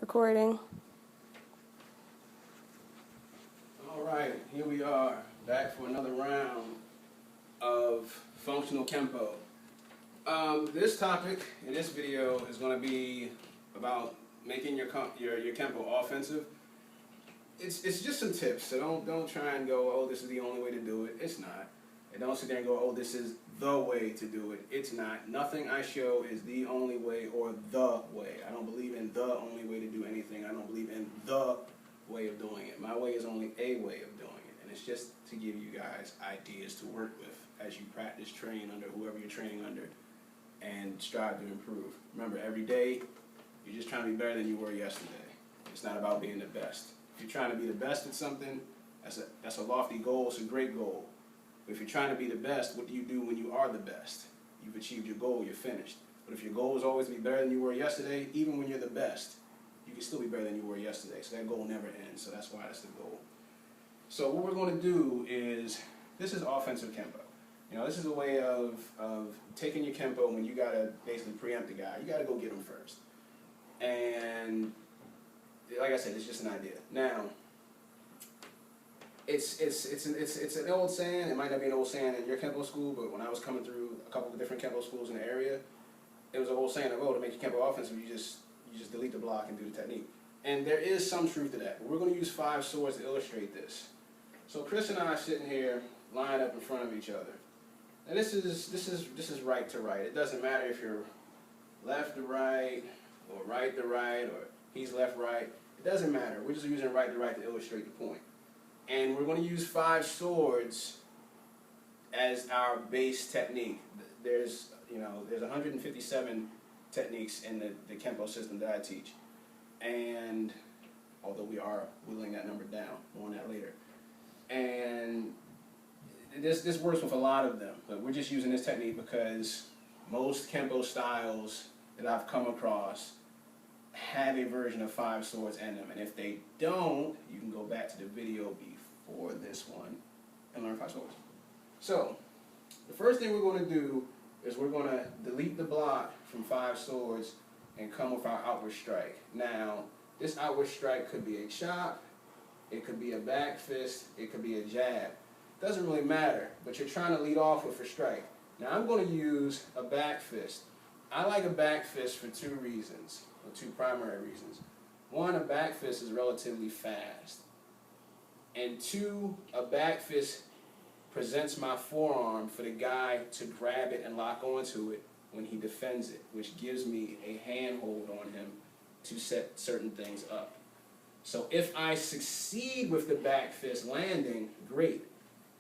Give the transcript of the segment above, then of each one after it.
Recording. All right, here we are, back for another round of functional Kenpo. This topic in this video is going to be about making your Kenpo offensive. It's just some tips, so don't try and go, oh, this is the only way to do it. It's not. And don't sit there and go, oh, this is the way to do it. It's not. Nothing I show is the only way or the way. I don't believe in the only way to do anything. I don't believe in the way of doing it. My way is only a way of doing it. And it's just to give you guys ideas to work with as you practice, train under whoever you're training under, and strive to improve. Remember, every day, you're just trying to be better than you were yesterday. It's not about being the best. If you're trying to be the best at something, that's a lofty goal. It's a great goal. But if you're trying to be the best, what do you do when you are the best? You've achieved your goal, you're finished. But if your goal is always to be better than you were yesterday, even when you're the best, you can still be better than you were yesterday. So that goal never ends. So that's why that's the goal. So what we're going to do is, this is offensive Kenpo. You know, this is a way of taking your Kenpo when you got to basically preempt the guy. You got to go get him first. And like I said, it's just an idea. Now, it's an old saying. It might not be an old saying in your Kenpo school, but when I was coming through a couple of different Kenpo schools in the area, it was an old saying of, oh, to make your Kenpo offensive, you just delete the block and do the technique. And there is some truth to that. But we're going to use 5 swords to illustrate this. So Chris and I are sitting here, lined up in front of each other. And this is right to right. It doesn't matter if you're left to right, or right to right, or he's left right. It doesn't matter. We're just using right to right to illustrate the point. And we're going to use 5 swords as our base technique. There's 157 techniques in the Kenpo system that I teach. And although we are whittling that number down, more on that later. And this works with a lot of them, but we're just using this technique because most Kenpo styles that I've come across have a version of 5 swords in them. And if they don't, you can go back to the video before this one and learn 5 swords. So, the first thing we're going to do is we're going to delete the block from 5 swords and come with our outward strike. Now, this outward strike could be a chop, it could be a back fist, it could be a jab. Doesn't really matter, but you're trying to lead off with a strike. Now, I'm going to use a back fist. I like a back fist for 2 reasons, or 2 primary reasons. 1, a back fist is relatively fast. And 2, a back fist presents my forearm for the guy to grab it and lock onto it when he defends it, which gives me a handhold on him to set certain things up. So if I succeed with the back fist landing, great.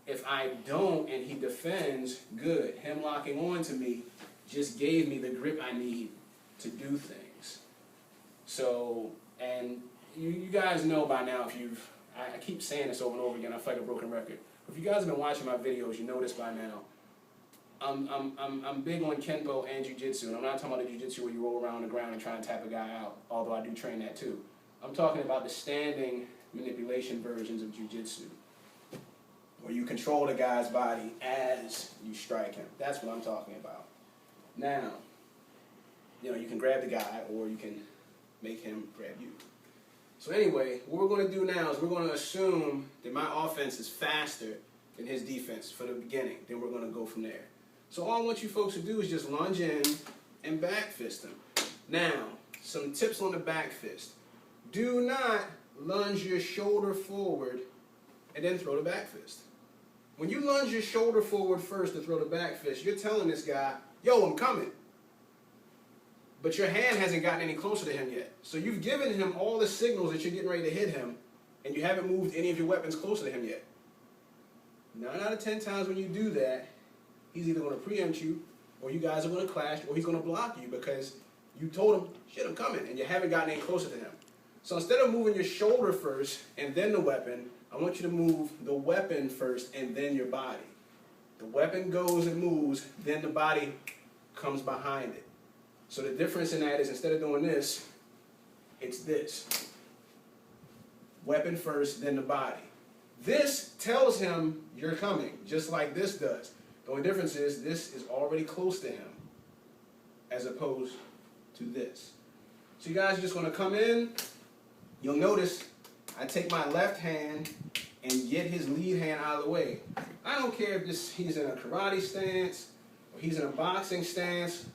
If I don't and he defends, good. Him locking on to me just gave me the grip I need to do things. So, and you guys know by now, if you've, I keep saying this over and over again, I feel like a broken record. If you guys have been watching my videos, you know this by now. I'm big on Kenpo and Jiu-Jitsu, and I'm not talking about the Jiu-Jitsu where you roll around the ground and try and tap a guy out, although I do train that too. I'm talking about the standing manipulation versions of Jiu-Jitsu, where you control the guy's body as you strike him. That's what I'm talking about. Now, you know, you can grab the guy or you can make him grab you. So anyway, what we're going to do now is we're going to assume that my offense is faster than his defense for the beginning. Then we're going to go from there. So all I want you folks to do is just lunge in and back fist him. Now, some tips on the back fist. Do not lunge your shoulder forward and then throw the back fist. When you lunge your shoulder forward first to throw the back fist, you're telling this guy, yo, I'm coming. But your hand hasn't gotten any closer to him yet. So you've given him all the signals that you're getting ready to hit him, and you haven't moved any of your weapons closer to him yet. 9 out of 10 times when you do that, he's either going to preempt you, or you guys are going to clash, or he's going to block you because you told him, shit, I'm coming, and you haven't gotten any closer to him. So instead of moving your shoulder first and then the weapon, I want you to move the weapon first and then your body. The weapon goes and moves, then the body comes behind it. So the difference in that is instead of doing this, it's this. Weapon first, then the body. This tells him you're coming, just like this does. The only difference is this is already close to him, as opposed to this. So you guys are just going to come in, you'll notice I take my left hand and get his lead hand out of the way. I don't care if he's in a karate stance, or he's in a boxing stance,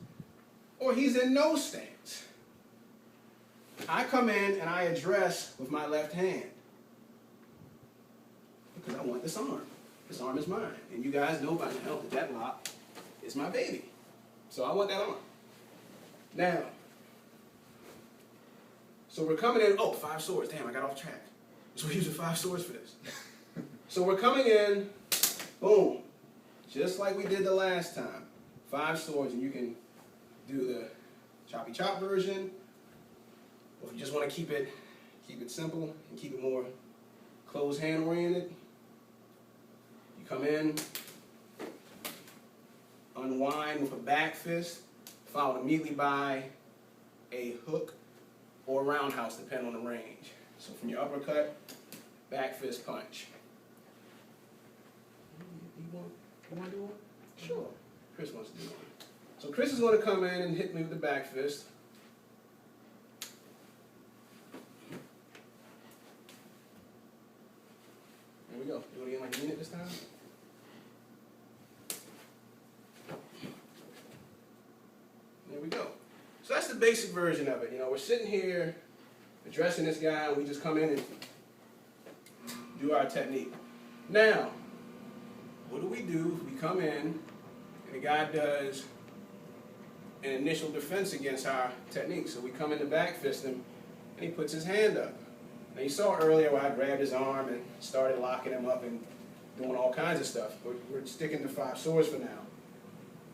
or he's in no stance. I come in and I address with my left hand because I want this arm. This arm is mine. And you guys know by now that that block is my baby. So I want that arm. Now, so we're coming in, oh, 5 swords. Damn, I got off track. So we're using 5 swords for this. So we're coming in, boom, just like we did the last time. 5 swords, and you can do the choppy chop version, or if you just want to keep it simple and keep it more closed hand oriented. You come in, unwind with a back fist, followed immediately by a hook or roundhouse, depending on the range. So from your uppercut, back fist punch. You want to do one? Sure. Chris wants to do one. So Chris is going to come in and hit me with the back fist. There we go. You want to get like a minute this time? There we go. So that's the basic version of it. You know, we're sitting here addressing this guy, and we just come in and do our technique. Now, what do? We come in, and the guy does an initial defense against our technique. So we come in to back fist him, and he puts his hand up. Now you saw earlier where I grabbed his arm and started locking him up and doing all kinds of stuff. But we're sticking to 5 swords for now.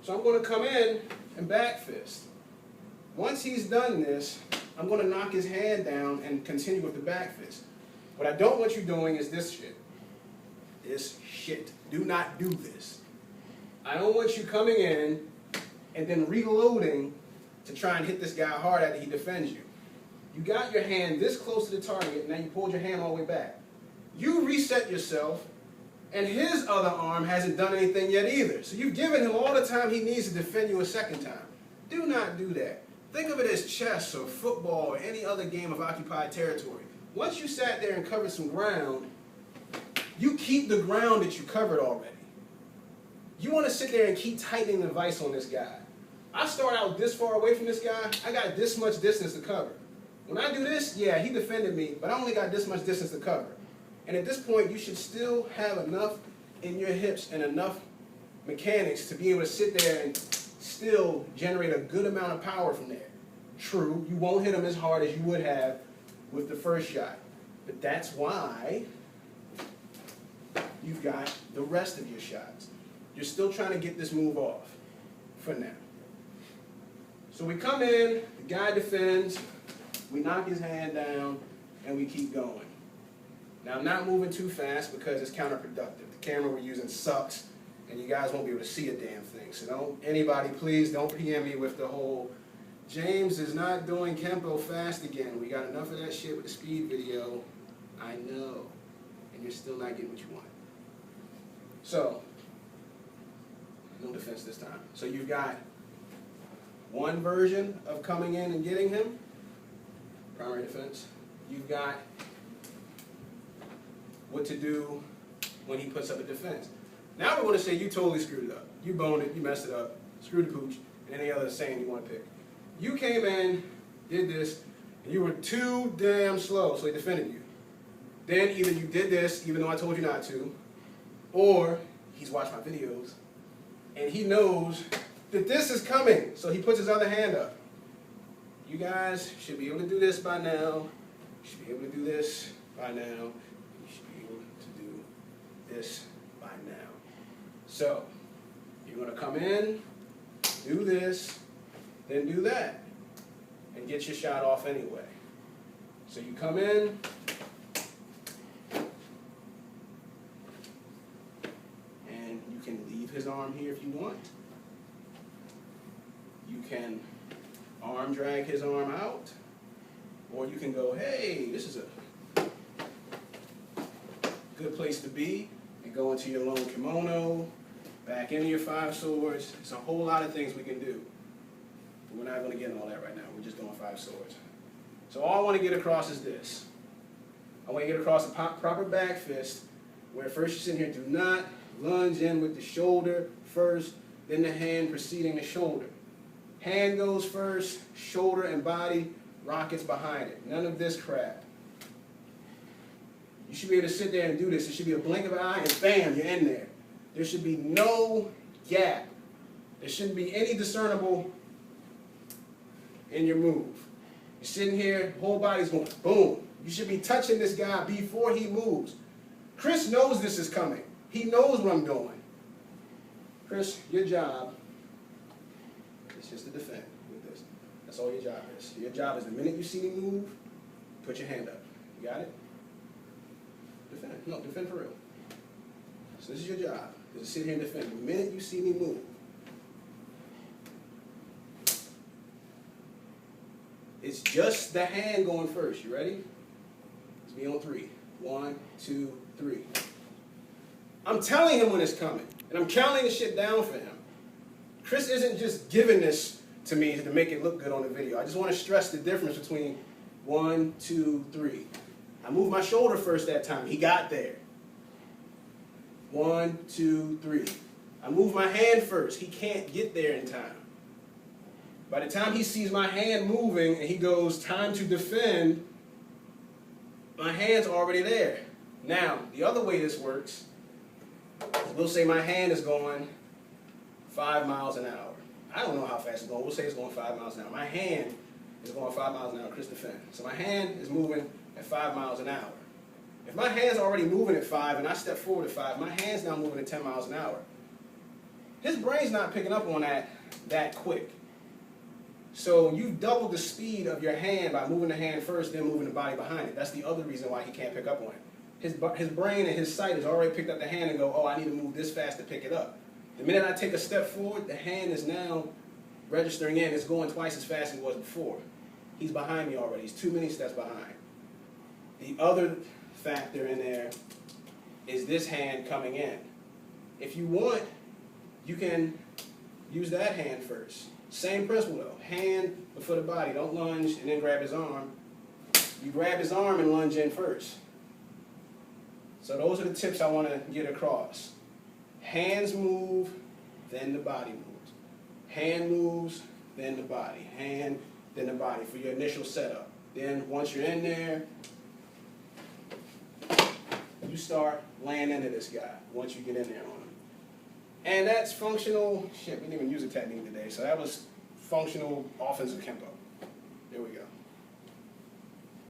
So I'm going to come in and back fist. Once he's done this, I'm going to knock his hand down and continue with the back fist. What I don't want you doing is this shit. This shit. Do not do this. I don't want you coming in and then reloading to try and hit this guy hard after he defends you. You got your hand this close to the target, and now you pulled your hand all the way back. You reset yourself, and his other arm hasn't done anything yet either. So you've given him all the time he needs to defend you a second time. Do not do that. Think of it as chess or football or any other game of occupied territory. Once you sat there and covered some ground, you keep the ground that you covered already. You want to sit there and keep tightening the vise on this guy. I start out this far away from this guy, I got this much distance to cover. When I do this, yeah, he defended me, but I only got this much distance to cover. And at this point, you should still have enough in your hips and enough mechanics to be able to sit there and still generate a good amount of power from there. True, you won't hit him as hard as you would have with the first shot. But that's why you've got the rest of your shots. You're still trying to get this move off for now. So we come in, the guy defends, we knock his hand down, and we keep going. Now I'm not moving too fast because it's counterproductive. The camera we're using sucks, and you guys won't be able to see a damn thing. So anybody please don't PM me with the whole, James is not doing Kenpo fast again. We got enough of that shit with the speed video. I know. And you're still not getting what you want. So, no defense this time. So you've got one version of coming in and getting him, primary defense. You've got what to do when he puts up a defense. Now we're going to say you totally screwed it up. You boned it, you messed it up, screwed the pooch, and any other saying you want to pick. You came in, did this, and you were too damn slow, so he defended you. Then either you did this, even though I told you not to, or he's watched my videos, and he knows that this is coming, so he puts his other hand up. You guys should be able to do this by now. You should be able to do this by now. You should be able to do this by now. So, you're going to come in, do this, then do that, and get your shot off anyway. So you come in, and you can leave his arm here if you want. You can arm drag his arm out, or you can go, hey, this is a good place to be, and go into your lone kimono, back into your 5 swords. There's a whole lot of things we can do. But we're not going to get into all that right now. We're just doing 5 swords. So all I want to get across is this. I want you to get across a proper back fist, where first you're sitting here, do not lunge in with the shoulder first, then the hand preceding the shoulder. Hand goes first, shoulder and body rockets behind it. None of this crap. You should be able to sit there and do this. It should be a blink of an eye and bam, you're in there. There should be no gap. There shouldn't be any discernible in your move. You're sitting here, whole body's going boom. You should be touching this guy before he moves. Chris knows this is coming. He knows what I'm doing. Chris, your job is just to defend with this. That's all your job is. Your job is the minute you see me move, put your hand up. You got it? Defend. No, defend for real. So this is your job, is to sit here and defend. The minute you see me move, it's just the hand going first. You ready? It's me on 3. 1, 2, 3. I'm telling him when it's coming, and I'm counting the shit down for him. Chris isn't just giving this to me to make it look good on the video. I just want to stress the difference between 1, 2, 3. I moved my shoulder first that time. He got there. 1, 2, 3. I moved my hand first. He can't get there in time. By the time he sees my hand moving and he goes, time to defend, my hand's already there. Now, the other way this works, we'll say my hand is going 5 miles an hour. I don't know how fast it's going. We'll say it's going 5 miles an hour. My hand is going 5 miles an hour, Chris defend. So my hand is moving at 5 miles an hour. If my hand's already moving at 5 and I step forward at 5, my hand's now moving at 10 miles an hour. His brain's not picking up on that quick. So you've doubled the speed of your hand by moving the hand first, then moving the body behind it. That's the other reason why he can't pick up on it. His brain and his sight has already picked up the hand and go, oh, I need to move this fast to pick it up. The minute I take a step forward, the hand is now registering in. It's going twice as fast as it was before. He's behind me already. He's too many steps behind. The other factor in there is this hand coming in. If you want, you can use that hand first. Same principle though. Hand before the body. Don't lunge and then grab his arm. You grab his arm and lunge in first. So those are the tips I want to get across. Hands move, then the body moves. Hand moves, then the body. Hand, then the body for your initial setup. Then once you're in there, you start laying into this guy once you get in there on him. And that's functional, shit, we didn't even use a technique today, so that was functional offensive Kenpo. There we go.